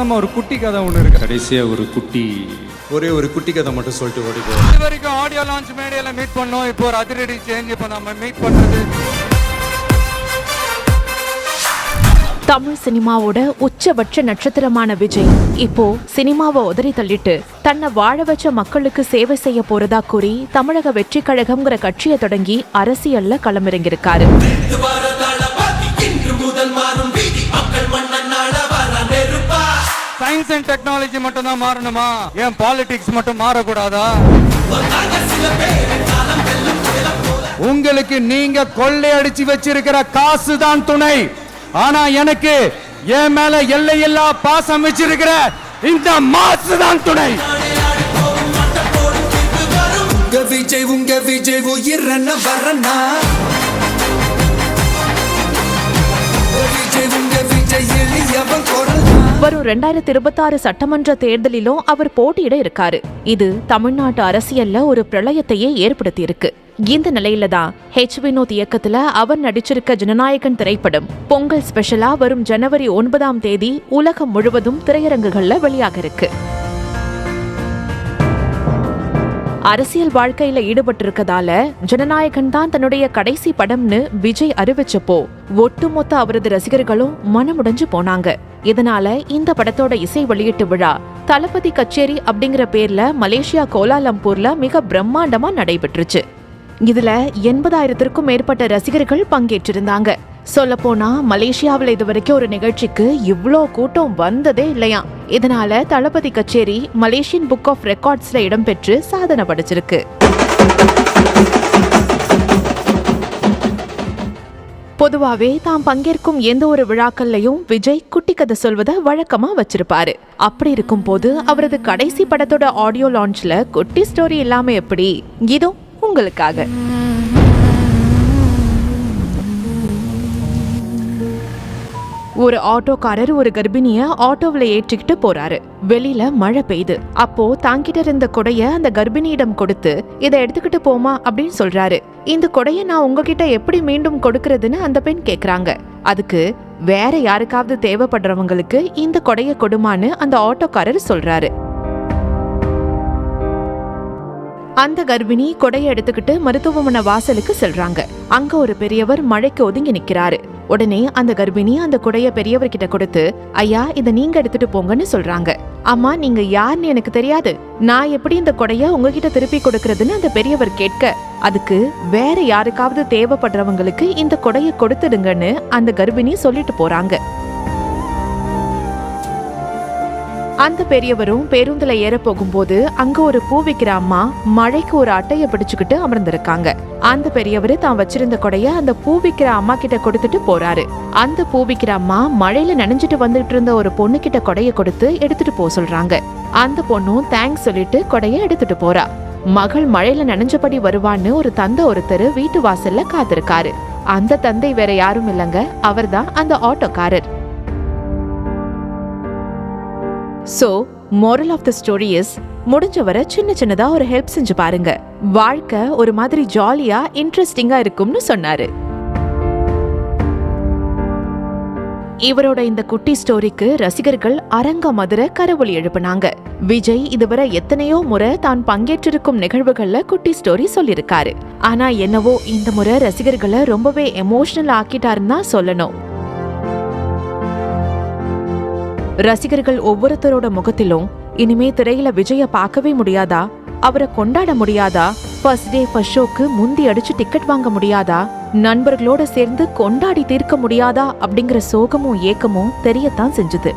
நம்ம ஒரு குட்டி கதை ஒன்று இருக்கு. கடைசியா ஒரே ஒரு குட்டி கதை மட்டும் சொல்லிட்டு ஓடி போவோம். இது வரைக்கும் ஆடியோ லான்ச் மேடையில மீட் பண்ணோம். இப்போ ஒரு அதிரடி சேஞ்ச். இப்போ நம்ம மீட் பண்றது தமிழ் சினிமாவோட உச்சபட்ச நட்சத்திரமான விஜய் இப்போ சினிமாவை உதறி தள்ளிட்டு தன்னை வாழ வச்ச மக்களுக்கு சேவை செய்ய போறதா கூறி தமிழக வெற்றி கழகம்ங்கிற கட்சியை தொடங்கி அரசியல்ல களமிறங்கியிருக்காரு. சயின்ஸ் அண்ட் டெக்னாலஜி மட்டும் தான் மாறணுமா? ஏன் பாலிடிக்ஸ் மட்டும் மாறக்கூடாதா? உங்களுக்கு நீங்க கொள்ளையடிச்சு வச்சிருக்கிற காசு தான் துணை. ஆனா எனக்கு என் மேல எல்லையில்லா பாசம் வச்சிருக்கிற இந்த மாசு தான் துணை. உங்க விஜய் உயிரன வரனா வரும் 2026 சட்டமன்ற தேர்தலிலும் அவர் போட்டியிட இருக்காரு. இது தமிழ்நாட்டு அரசியல்ல ஒரு பிரளயத்தையே ஏற்படுத்தி இருக்கு. இந்த நிலையில தான் வினோத் இயக்கத்துல அவர் நடிச்சிருக்க ஜனநாயகன் திரைப்படம் பொங்கல் ஸ்பெஷலா வரும் ஜனவரி 9 உலகம் முழுவதும் திரையரங்குகள்ல வெளியாக இருக்கு. அரசியல் வாழ்க்கையில ஈடுபட்டிருக்கதால ஜனநாயகன் தான் தன்னுடைய கடைசி படம்னு விஜய் அறிவிச்சப்போ ஒட்டுமொத்த அவரது ரசிகர்களும் மனமுடைஞ்சு போனாங்க. இதனால இந்த படத்தோட இசை வெளியீட்டு விழா தளபதி கச்சேரி அப்படிங்கிற பேர்ல மலேசியா கோலாலம்பூர்ல மிக பிரம்மாண்டமா நடைபெற்றுச்சு. இதுல 80,000க்கும் மேற்பட்ட ரசிகர்கள் பங்கேற்றிருந்தாங்க. சொல்ல போனா மலேசியாவில் இதுவரைக்கும் ஒரு நிகழ்ச்சிக்கு இவ்ளோ கூட்டம் வந்ததே இல்லையா. இதனால தளபதி கச்சேரி மலேசியன் புக் ஆஃப் ரெக்கார்ட்ஸ்ல இடம்பெற்று சாதனை படைச்சிருக்கு. பொதுவாவே தாம் பங்கேற்கும் எந்த ஒரு விழாக்கள்லயும் விஜய் குட்டி கதை சொல்வதை வழக்கமா வச்சிருப்பாரு. அப்படி இருக்கும் போது அவரது கடைசி படத்தோட ஆடியோ லான்ச்ல குட்டி ஸ்டோரி இல்லாம எப்படி? இதோ உங்களுக்காக. ஒரு ஆட்டோக்காரர் ஒரு கர்ப்பிணிய ஆட்டோவில் ஏற்றிக்கிட்டு போறாரு. வெளியில மழை பெய்யுது. அப்போ தாங்கிட்ட இருந்த கொடைய அந்த கர்ப்பிணியிடம் கொடுத்து இதை எடுத்துக்கிட்டு போமா அப்படின்னு சொல்றாரு. இந்த கொடைய நான் உங்ககிட்ட எப்படி மீண்டும் கொடுக்கறதுன்னு அந்த பெண் கேக்குறாங்க. அதுக்கு வேற யாருக்காவது தேவைப்படுறவங்களுக்கு இந்த கொடைய கொடுமான்னு அந்த ஆட்டோக்காரர் சொல்றாரு. அந்த கர்ப்பிணி கொடைய எடுத்துக்கிட்டு மருத்துவமனை வாசலுக்கு செல்றாங்க. அங்க ஒரு பெரியவர் மழைக்கு ஒதுங்கி நிக்கிறாரு. உடனே அந்த கர்ப்பிணி அந்த கொடைய பெரியவர்கிட்ட கொடுத்து, ஐயா இத நீங்க எடுத்துட்டு போங்கன்னு சொல்றாங்க. அம்மா நீங்க யாருன்னு எனக்கு தெரியாது, நான் எப்படி இந்த கொடைய உங்ககிட்ட திருப்பி கொடுக்கறதுன்னு அந்த பெரியவர் கேட்க, அதுக்கு வேற யாருக்காவது தேவைப்படுறவங்களுக்கு இந்த கொடைய கொடுத்துடுங்கன்னு அந்த கர்ப்பிணி சொல்லிட்டு போறாங்க. அந்த பெரியவரும் பேருந்துல ஏற போகும்போது அங்க ஒரு பூ விக்கிற அம்மா மழைக்கு ஒரு அட்டைய பிடிச்சுக்கிட்டு அமர்ந்திருக்காங்க. அந்த பெரியவரு தான் வச்சிருந்த கொடைய அந்த பூ விக்கிற அம்மா கிட்ட கொடுத்துட்டு போறாரு. அந்த பூ விக்கிற அம்மா மழையில நனைஞ்சிட்டு வந்துட்டு இருந்த ஒரு பொண்ணு கிட்ட கொடைய கொடுத்து எடுத்துட்டு போக சொல்றாங்க. அந்த பொண்ணும் தேங்க்ஸ் சொல்லிட்டு கொடைய எடுத்துட்டு போறா. மகள் மழையில நனைஞ்சபடி வருவான்னு ஒரு தந்தை ஒருத்தர் வீட்டு வாசல்ல காத்திருக்காரு. அந்த தந்தை வேற யாரும் இல்லங்க, அவர்தான் அந்த ஆட்டோக்காரர். So, moral of the story is, முடிஞ்சவரை சின்ன சின்னதா ஒரு ஹெல்ப் செஞ்சு பாருங்க. வாழ்க்கை ஒரு மாதிரி ஜாலியா இன்ட்ரெஸ்டிங்கா இருக்கும்னு சொன்னாரு. இவரோட இந்த குட்டி ஸ்டோரிக்கு ரசிகர்கள் அரங்க மதுரை கரவொலி எழுப்பினாங்க. விஜய் இதுவரை எத்தனையோ முறை தான் பங்கேற்றிருக்கும் நிகழ்வுகள்ல குட்டி ஸ்டோரி சொல்லிருக்காரு. ஆனா என்னவோ இந்த முறை ரசிகர்களை ரொம்பவே எமோஷனல் ஆக்கிட்டாருன்னு தான் சொல்லணும். ரசிகர்கள் ஒவ்வொருத்தரோட முகத்திலும் இனிமே திரையில விஜய பார்க்கவே முடியாதா, அவரை கொண்டாட முடியாதா, ஃபர்ஸ்ட் டே ஃபர்ஸ்ட் ஷோக்கு முந்தி அடிச்சு டிக்கெட் வாங்க முடியாதா, நண்பர்களோட சேர்ந்து கொண்டாடி தீர்க்க முடியாதா அப்படிங்கிற சோகமும் ஏக்கமும் தெரியத்தான் செஞ்சுது.